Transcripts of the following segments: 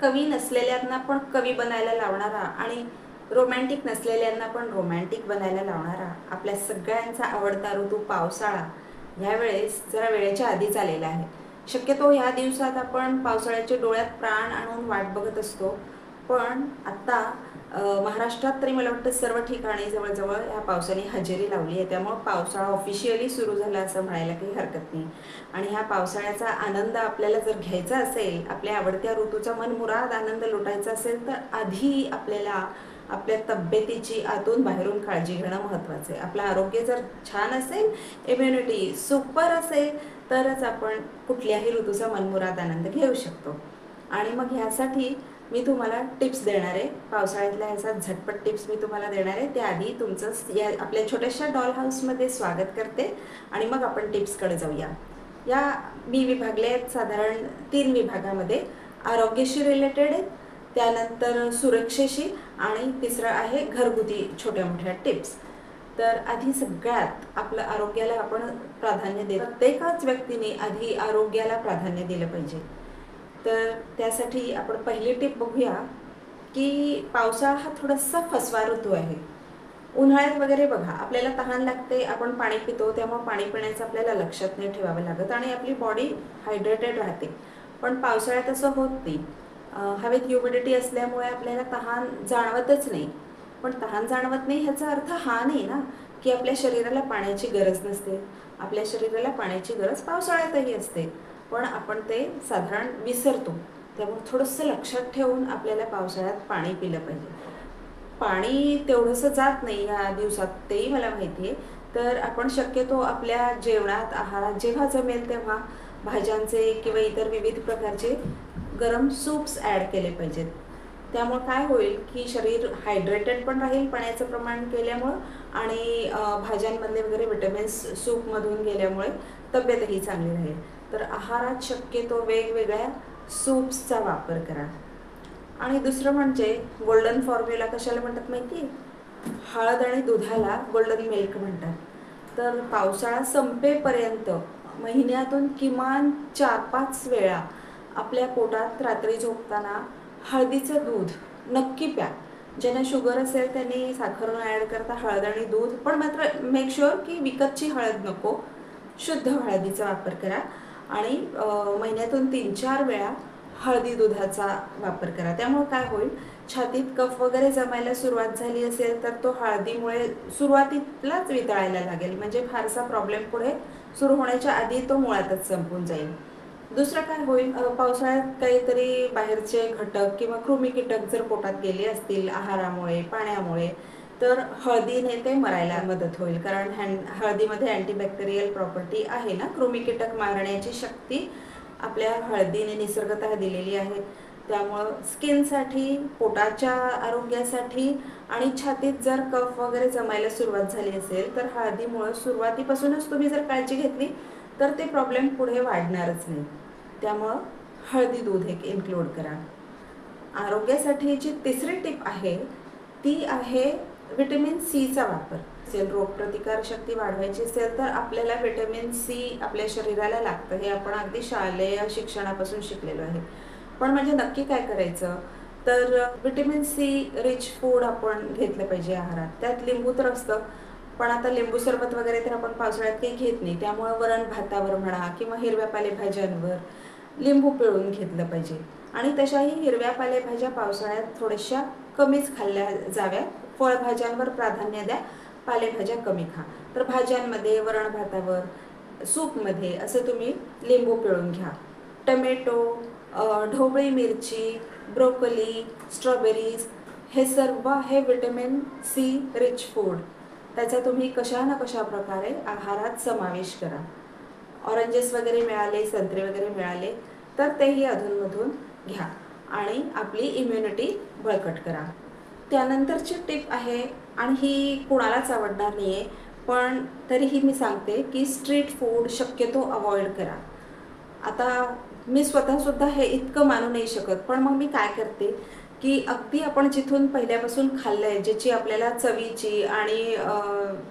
कवी नसलेल्यांना पण कवी बनायला लावणारा आणि रोमॅन्टिक नसलेल्यांना पण रोमॅन्टिक बनायला लावणारा आपल्या सगळ्यांचा आवडता ऋतू पावसाळा ह्यावेळेस जरा वेळेच्या आधीच आलेला आहे. शक्यतो ह्या दिवसात आपण पावसाळ्याच्या डोळ्यात प्राण आणून वाट बघत असतो, पण आता महाराष्ट्रात तरी मला वाटतं सर्व ठिकाणी जवळजवळ ह्या पावसाने हजेरी लावली आहे. त्यामुळं पावसाळा ऑफिशियली सुरू झाला असं म्हणायला काही हरकत नाही. आणि ह्या पावसाळ्याचा आनंद आपल्याला जर घ्यायचा असेल, आपल्या आवडत्या ऋतूचा मनमुराद आनंद लुटायचा असेल, तर आधी आपल्याला आपल्या तब्येतीची आतून बाहेरून काळजी घेणं महत्त्वाचं आहे. आपलं आरोग्य जर छान असेल, इम्युनिटी सुपर असेल, तरच आपण कुठल्याही ऋतूचा मनमुराद आनंद घेऊ शकतो. आणि मग ह्यासाठी मी तुम्हाला टिप्स देणार आहे. पावसाळ्यातल्या ह्याचा झटपट टिप्स मी तुम्हाला देणार आहे. त्याआधी तुमचं या आपल्या छोट्याशा डॉल हाऊसमध्ये स्वागत करते आणि मग आपण टिप्सकडे जाऊया. या मी विभागले आहेत साधारण 3 विभागामध्ये. आरोग्याशी रिलेटेड आहेत, त्यानंतर सुरक्षेशी आणि तिसरं आहे घरगुती छोट्या मोठ्या टिप्स. तर आधी सगळ्यात आपलं आरोग्याला आपण प्राधान्य देतो. प्रत्येकच व्यक्तीने आधी आरोग्याला प्राधान्य दिलं पाहिजे. तर त्यासाठी आपण पहिली टिप बघूया की पावसाळा हा थोडासा फसवा ऋतू आहे. उन्हाळ्यात वगैरे बघा आपल्याला तहान लागते, आपण पाणी पितो, त्यामुळे पाणी पिण्याचं आपल्याला लक्षात नाही ठेवावं लागत आणि आपली बॉडी हायड्रेटेड राहते. पण पावसाळ्यात असं होत नाही. हवेत ह्युमिडिटी असल्यामुळे आपल्याला तहान जाणवतच नाही. पण तहान जाणवत नाही ह्याचा अर्थ हा नाही ना की आपल्या शरीराला पाण्याची गरज नसते. आपल्या शरीराला पाण्याची गरज पावसाळ्यातही असते, पण आपण ते साधारण विसरतो. त्यामुळे थोडंसं लक्षात ठेवून आपल्याला पावसाळ्यात पाणी पिलं पाहिजे. पाणी तेवढंसं जात नाही या दिवसात, तेही मला माहिती आहे. तर आपण शक्यतो आपल्या जेवणात, आहारात जेव्हा जमेल तेव्हा भाज्यांचे किंवा इतर विविध प्रकारचे गरम सूप्स ॲड केले पाहिजेत. त्यामुळं काय होईल की शरीर हायड्रेटेड पण राहील पाण्याचं प्रमाण केल्यामुळं आणि भाज्यांमधले वगैरे विटॅमिन्स सूपमधून गेल्यामुळे तब्येतही चांगली राहील. तर आहारात शक्यतो वेगवेगळ्या सूप्सचा वापर करा. आणि दुसरं म्हणजे गोल्डन फॉर्म्युला कशाला म्हणतात माहिती आहे? हळद आणि दुधाला गोल्डन मिल्क म्हणतात. तर पावसाळा संपेपर्यंत महिन्यातून किमान 4-5 वेळा आपल्या पोटात रात्री झोपताना हळदीचं दूध नक्की प्या. ज्यांना शुगर असेल त्यांनी साखर न ॲड करता हळद आणि दूध, पण मात्र मेक शुअर की विकतची हळद नको, शुद्ध हळदीचा वापर करा. आणि महिन्यातून 3-4 वेळा हळदी दुधाचा वापर करा. त्यामुळे काय होईल, छातीत कफ वगैरे जमायला सुरुवात झाली असेल तर तो हळदीमुळे सुरुवातीलाच वितळायला लागेल, म्हणजे फारसा प्रॉब्लेम पुढे सुरू होण्याच्या आधी तो मुळातच संपून जाईल. दुसरं काय होईल, पावसाळ्यात काहीतरी बाहेरचे घटक किंवा कृमी कीटक जर पोटात गेले असतील आहारामुळे, पाण्यामुळे, तर हळदीने ते मरायला मदत होईल. कारण हळदीमध्ये अँटीबॅक्टेरियल प्रॉपर्टी आहे ना, कृमी कीटक मारण्याची शक्ती आपल्या हळदीने निसर्गतः दिलेली आहे. त्यामुळं स्किनसाठी, पोटाच्या आरोग्यासाठी आणि छातीत जर कफ वगैरे जमायला सुरुवात झाली असेल तर हळदीमुळं सुरुवातीपासूनच तुम्ही जर काळजी घेतली तर ते प्रॉब्लेम पुढे वाढणारच नाही. त्यामुळं हळदी दूध एक इन्क्लूड करा. आरोग्यासाठी जी तिसरी टिप आहे ती आहे व्हिटॅमिन सीचा वापर. रोगप्रतिकार शक्ती वाढवायची असेल तर आपल्याला व्हिटॅमिन सी आपल्या शरीराला लागतं. हे आपण अगदी शालेय शिक्षणापासून शिकलेलो आहे. पण म्हणजे नक्की काय करायचं, तर व्हिटॅमिन सी रिच फूड आपण घेतलं पाहिजे आहारात. त्यात लिंबू तर असतं, पण आता लिंबू सरबत वगैरे तर आपण पावसाळ्यात काही घेत नाही. त्यामुळं वरण भातावर म्हणा किंवा हिरव्या पालेभाज्यांवर लिंबू पिळून घेतलं पाहिजे. आणि तशाही हिरव्या पालेभाज्या पावसाळ्यात थोड्याशा कमीच खाल्ल्या जाव्यात. फळभाज्यांवर प्राधान्य द्या, पालेभाज्या कमी खा. तर भाज्यांमध्ये, वरण भातावर, सूपमध्ये असं तुम्ही लिंबू पिळून घ्या. टमॅटो, ढोबळी मिरची, ब्रोकोली, स्ट्रॉबेरीज हे सर्व हे व्हिटॅमिन सी रिच फूड. त्याचा तुम्ही कशा ना कशा प्रकारे आहारात समावेश करा. ऑरेंजेस वगैरे मिळाले, संत्रे वगैरे मिळाले तर तेही अधूनमधून घ्या आणि आपली इम्युनिटी बळकट करा. त्यानंतरची टिप आहे, आणि ही कुणालाच आवडणार नाही आहे, पण तरीही मी सांगते की स्ट्रीट फूड शक्यतो अवॉइड करा. आता मी स्वतःसुद्धा हे इतकं मानू नाही शकत, पण मग मी काय करते की अगदी आपण जिथून पहिल्यापासून खाल्लं आहे, ज्याची आपल्याला चवीची आणि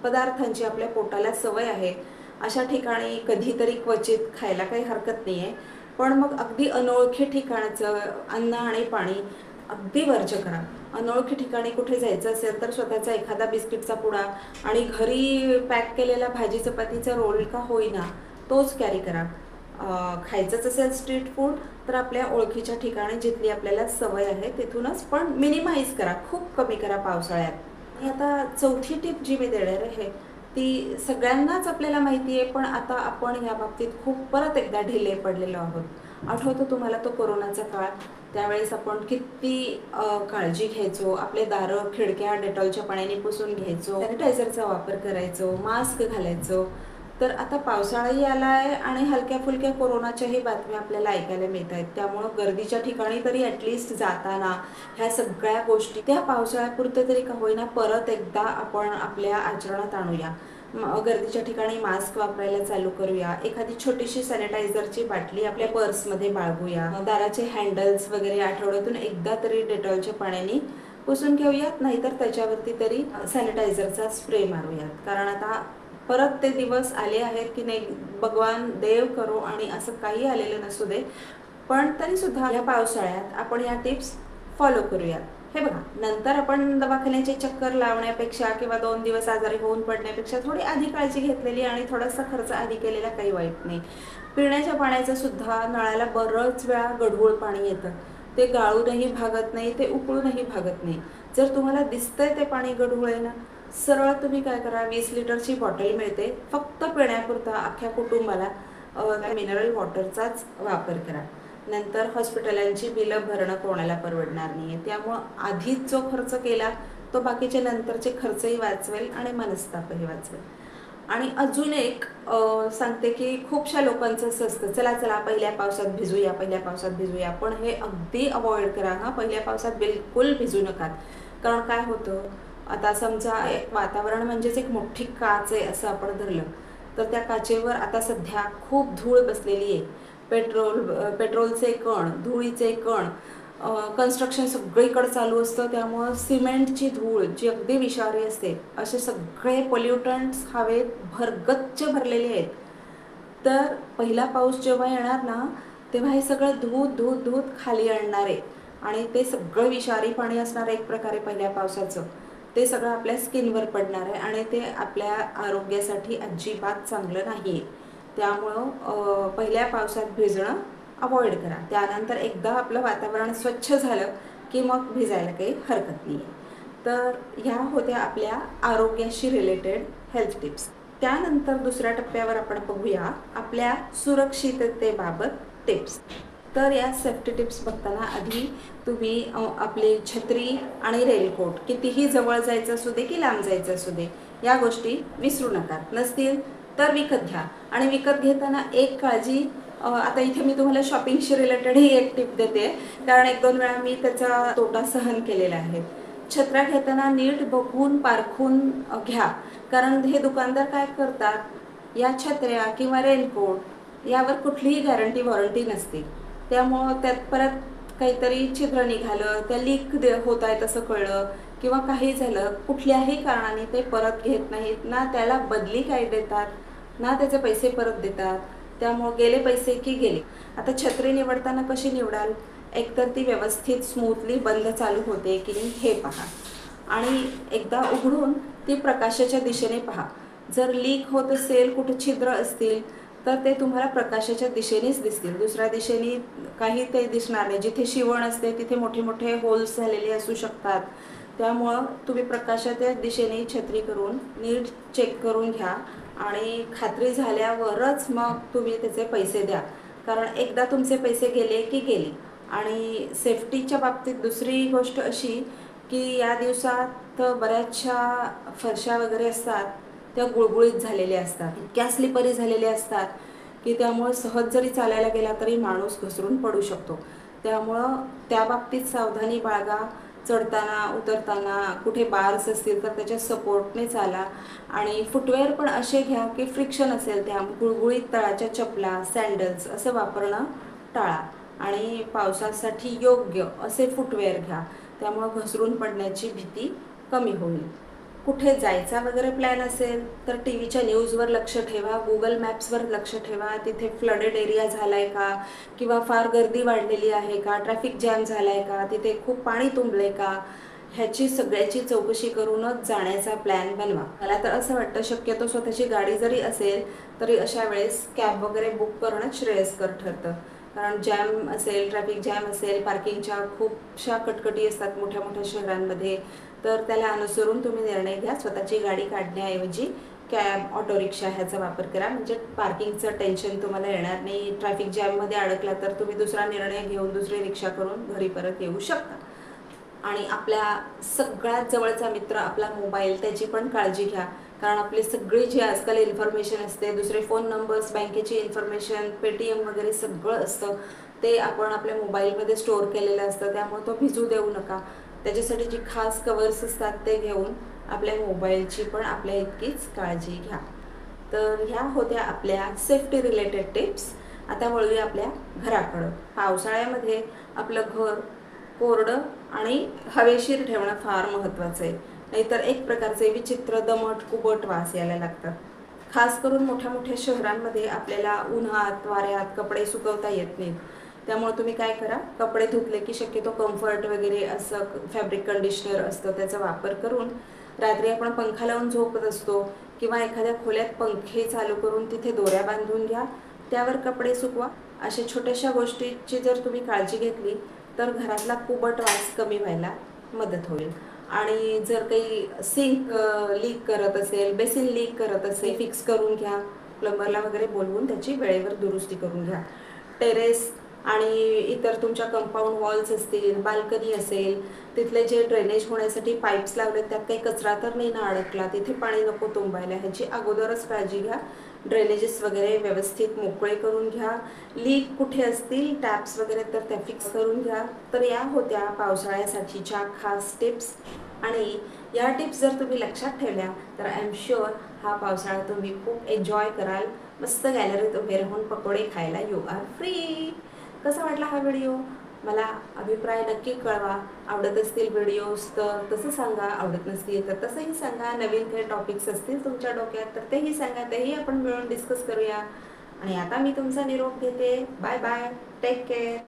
पदार्थांची आपल्या पोटाला सवय आहे, अशा ठिकाणी कधीतरी क्वचित खायला काही हरकत नाही आहे. पण मग अगदी अनोळखी ठिकाणचं अन्न आणि पाणी अगदी वर्ज्य करा. अनोळखी ठिकाणी कुठे जायचं असेल तर स्वतःचा एखादा बिस्किटचा पुडा आणि घरी पॅक केलेला भाजी चपातीचा रोल का होईना तोच कॅरी करा. खायचंच असेल स्ट्रीट फूड तर आपल्या ओळखीच्या ठिकाणी जिथली आपल्याला सवय आहे तिथूनच, पण मिनिमाइज करा, खूप कमी करा पावसाळ्यात. आणि आता चौथी टिप जी मी देणार आहे ती सगळ्यांनाच आपल्याला माहिती आहे, पण आता आपण या बाबतीत खूप परत एकदा ढिले पडलेलो आहोत. आठवतो तुम्हाला तो कोरोनाचा काळ? त्यावेळेस आपण किती काळजी घ्यायचो, आपले दारं खिडक्या डेटॉलच्या पाण्याने पुसून घ्यायचो, सॅनिटायझरचा वापर करायचो, मास्क घालायचो. तर आता पावसाळाही आला आहे आणि हलक्या फुलक्या कोरोनाच्याही बातम्या आपल्याला ऐकायला मिळत आहेत. त्यामुळं गर्दीच्या ठिकाणी तरी ॲटलिस्ट जाताना ह्या सगळ्या गोष्टी त्या पावसाळ्यापुरतं तरी का होईना परत एकदा आपण आपल्या आचरणात आणूया. गर्दीच्या ठिकाणी मास्क वापरायला चालू करूया. एखादी छोटीशी सॅनिटायझरची बाटली आपल्या पर्समध्ये बाळगूया. दाराचे हँडल्स वगैरे आठवड्यातून एकदा तरी डेटॉलच्या पाण्याने पुसून घेऊयात, नाहीतर त्याच्यावरती तरी सॅनिटायझरचा स्प्रे मारूयात. कारण आता परत ते दिवस आले आहेत की नाही, भगवान देव करो आणि असं काही आलेलं नसू दे, पण तरीसुद्धा या पावसाळ्यात आपण या टिप्स फॉलो करूयात. हे बघा, नंतर आपण दवाखान्याचे चक्कर लावण्यापेक्षा किंवा 2 दिवस आजारी होऊन पडण्यापेक्षा थोडी आधी काळजी घेतलेली आणि थोडासा खर्च आधी केलेला काही वाईट नाही. पिण्याच्या पाण्याचं सुद्धा नळाला बरंच वेळा गढूळ पाणी येतं. ते गाळूनही भागत नाही, ते उकळूनही भागत नाही. जर तुम्हाला दिसतंय ते पाणी गढूळ आहे ना, सरळ तुम्ही काय करा, 20 लिटरची बॉटल मिळते, फक्त पिण्यापुरता अख्ख्या कुटुंबाला मिनरल वॉटरचाच वापर करा. नंतर हॉस्पिटलांची बिलं भरणं कोणाला परवडणार नाही आहे. त्यामुळं आधीच जो खर्च केला तो बाकीचे नंतरचे खर्चही वाचवेल आणि मनस्तापही वाचवेल. आणि अजून एक सांगते की खूपशा लोकांचं असं असतं, चला चला पहिल्या पावसात भिजूया, पहिल्या पावसात भिजूया. पण हे अगदी अवॉइड करा हां, पहिल्या पावसात बिलकुल भिजू नका. कारण काय होतं, आता समजा वातावरण म्हणजेच एक मोठी काच आहे असं आपण धरलं, तर त्या काचेवर आता सध्या खूप धूळ बसलेली आहे. पेट्रोलचे कण, धुळीचे कण, कन्स्ट्रक्शन सगळीकडे चालू असतं. त्यामुळं सिमेंटची धूळ जी अगदी विषारी असते, असे सगळे पोल्युटंट्स हवेत भरगच्च भरलेले आहेत. तर पहिला पाऊस जेव्हा येणार ना, तेव्हा हे सगळं धूत खाली आणणार आहे आणि ते सगळं विषारी पाणी असणार आहे एक प्रकारे पहिल्या पावसाचं. ते सगळं आपल्या स्किनवर पडणार आहे आणि ते आपल्या आरोग्यासाठी अजिबात चांगलं नाही आहे. त्यामुळं पहिल्या पावसात भिजणं अवॉइड करा. त्यानंतर एकदा आपलं वातावरण स्वच्छ झालं की मग भिजायला काही हरकत नाही आहे. तर ह्या होत्या आपल्या आरोग्याशी रिलेटेड हेल्थ टिप्स. त्यानंतर दुसऱ्या टप्प्यावर आपण बघूया आपल्या सुरक्षिततेबाबत टिप्स. तर या सेफ्टी टिप्स बघताना आधी तुम्ही आपली छत्री आणि रेनकोट, कितीही जवळ जायचं असू दे की लांब जायचं असू दे, या गोष्टी विसरू नका. नसतील तर विकत घ्या. आणि विकत घेताना एक काळजी, आता इथे मी तुम्हाला शॉपिंगशी रिलेटेड ही एक टिप देते, कारण 1-2 वेळा मी त्याचा तोटा सहन केलेला आहे. छत्र्या घेताना नीट बघून पारखून घ्या. कारण हे दुकानदार काय करतात, या छत्र्या किंवा रेनकोट यावर कुठलीही गॅरंटी वॉरंटी नसते. त्यामुळं त्यात परत काहीतरी छिद्र निघालं, त्या लीक होत आहेत असं कळलं किंवा काही झालं, कुठल्याही कारणाने ते परत घेत नाहीत ना, त्याला बदली काय देतात ना त्याचे पैसे परत देतात. त्यामुळं गेले पैसे की गेले. आता छत्री निवडताना कशी निवडाल, एकतर ती व्यवस्थित स्मूथली बंद चालू होते की नाही हे पहा, आणि एकदा उघडून ती प्रकाशाच्या दिशेने पहा. जर लीक होत असेल, कुठे छिद्र असतील तर ते तुम्हाला प्रकाशाच्या दिशेनेच दिसतील, दुसऱ्या दिशेने काही ते दिसणार नाही. जिथे शिवण असते तिथे मोठे मोठे होल्स झालेले असू शकतात. त्यामुळं तुम्ही प्रकाशाच्या दिशेने छत्री करून नीट चेक करून घ्या आणि खात्री झाल्यावरच मग तुम्ही त्याचे पैसे द्या. कारण एकदा तुमचे पैसे गेले की गेले. आणि सेफ्टीच्या बाबतीत दुसरी गोष्ट अशी की या दिवसात बऱ्याचशा फरशा वगैरे असतात त्या गुळगुळीत झालेल्या असतात, इतक्या स्लिपरी झालेल्या असतात की त्यामुळे सहज जरी चालायला गेला तरी माणूस घसरून पडू शकतो. त्यामुळं त्या बाबतीत सावधानी बाळगा. चढताना उतरताना कुठे बार्स असतील तर त्याच्या सपोर्टने चाला. आणि फुटवेअर पण असे घ्या की फ्रिक्शन असेल, त्या गुळगुळीत तळाच्या चपला, सँडल्स असं वापरणं टाळा. आणि पावसासाठी योग्य असे फुटवेअर घ्या, त्यामुळं घसरून पडण्याची भीती कमी होईल. कुठे जायचा वगैरे प्लॅन असेल तर टी व्हीच्या न्यूजवर लक्ष ठेवा, गुगल मॅप्सवर लक्ष ठेवा, तिथे फ्लडेड एरिया झाला आहे का, किंवा फार गर्दी वाढलेली आहे का, ट्रॅफिक जॅम झाला आहे का, तिथे खूप पाणी तुंबलं आहे का, ह्याची सगळ्याची चौकशी करूनच जाण्याचा प्लॅन बनवा. मला तर असं वाटतं शक्यतो स्वतःची गाडी जरी असेल तरी अशा वेळेस कॅब वगैरे बुक करणं श्रेयस्कर ठरतं. कारण जॅम असेल, ट्रॅफिक जॅम असेल, पार्किंगच्या खूपशा कटकटी असतात मोठ्या मोठ्या शहरांमध्ये, तर त्याला अनुसरून तुम्ही निर्णय घ्या. स्वतःची गाडी काढण्याऐवजी कॅब, ऑटो रिक्षा ह्याचा वापर करा. म्हणजे पार्किंगचं टेन्शन तुम्हाला येणार नाही. ट्रॅफिक जॅममध्ये अडकला तर तुम्ही दुसरा निर्णय घेऊन दुसरी रिक्षा करून घरी परत येऊ शकता. आणि आपल्या सगळ्यात जवळचा मित्र आपला मोबाईल, त्याची पण काळजी घ्या. कारण आपली सगळी जी आजकाल इन्फॉर्मेशन असते, दुसरे फोन नंबर्स, बँकेची इन्फॉर्मेशन, पेटीएम वगैरे सगळं असतं, ते आपण आपल्या मोबाईलमध्ये स्टोअर केलेलं असतं. त्यामुळे तो भिजू देऊ नका. त्याच्यासाठी जी खास कवर्स असतात ते घेऊन आपल्या मोबाईलची पण आपल्या इतकीच काळजी घ्या. तर ह्या होत्या आपल्या सेफ्टी रिलेटेड टिप्स. आता वळूया आपल्या घराकडं. पावसाळ्यामध्ये आपलं घर कोरडं आणि हवेशीर ठेवणं फार महत्त्वाचं आहे. नाहीतर एक प्रकारचे विचित्र दमट कुबट वास यायला लागतात. खास करून मोठ्या मोठ्या शहरांमध्ये आपल्याला उन्हात वाऱ्यात कपडे सुकवता येत नाहीत. त्यामुळे तुम्ही काय करा, कपडे धुतले की शक्यतो कम्फर्ट वगैरे असं फॅब्रिक कंडिशनर असतं त्याचा वापर करून, रात्री आपण पंखा लावून झोपत असतो किंवा एखाद्या खोल्यात पंखे चालू करून तिथे दोऱ्या बांधून घ्या, त्यावर कपडे सुकवा. अशा छोट्याशा गोष्टीची जर तुम्ही काळजी घेतली तर घरातला कुबट वास कमी व्हायला मदत होईल. आणि जर काही सिंक लीक करत असेल, बेसिन लीक करत असेल, फिक्स करून घ्या. प्लंबरला वगैरे बोलवून त्याची वेळेवर दुरुस्ती करून घ्या. टेरेस आणि इतर तुमच्या कंपाऊंड वॉल्स असतील, बाल्कनी असेल, तिथले जे ड्रेनेज होण्यासाठी पाईप्स लावलेत त्यात काही कचरा तर नाही ना अडकला, तिथे पाणी नको तुंबायला, ह्याची अगोदरच काळजी घ्या. ड्रेनेजेस वगैरे व्यवस्थित मोकळे करून घ्या. लीक कुठे असतील, टॅप्स वगैरे, तर त्या फिक्स करून घ्या. तर या होत्या पावसाळ्यासाठीच्या खास टिप्स. आणि या टिप्स जर तुम्ही लक्षात ठेवल्या तर आय एम शुअर हा पावसाळा तुम्ही खूप एन्जॉय कराल. मस्त गॅलरीत उभे राहून पकोडे खायला यू आर फ्री. कसा वाटला हा व्हिडिओ? मला अभिप्राय नक्की कळवा. आवडत असतील व्हिडिओज तर तसं सांगा, आवडत नसतील तर तसंही सांगा. नवीन काही टॉपिक्स असतील तुमच्या डोक्यात तर तेही सांगा, तेही आपण मिळून डिस्कस करूया. आणि आता मी तुमचा निरोप घेते. Bye bye, take care.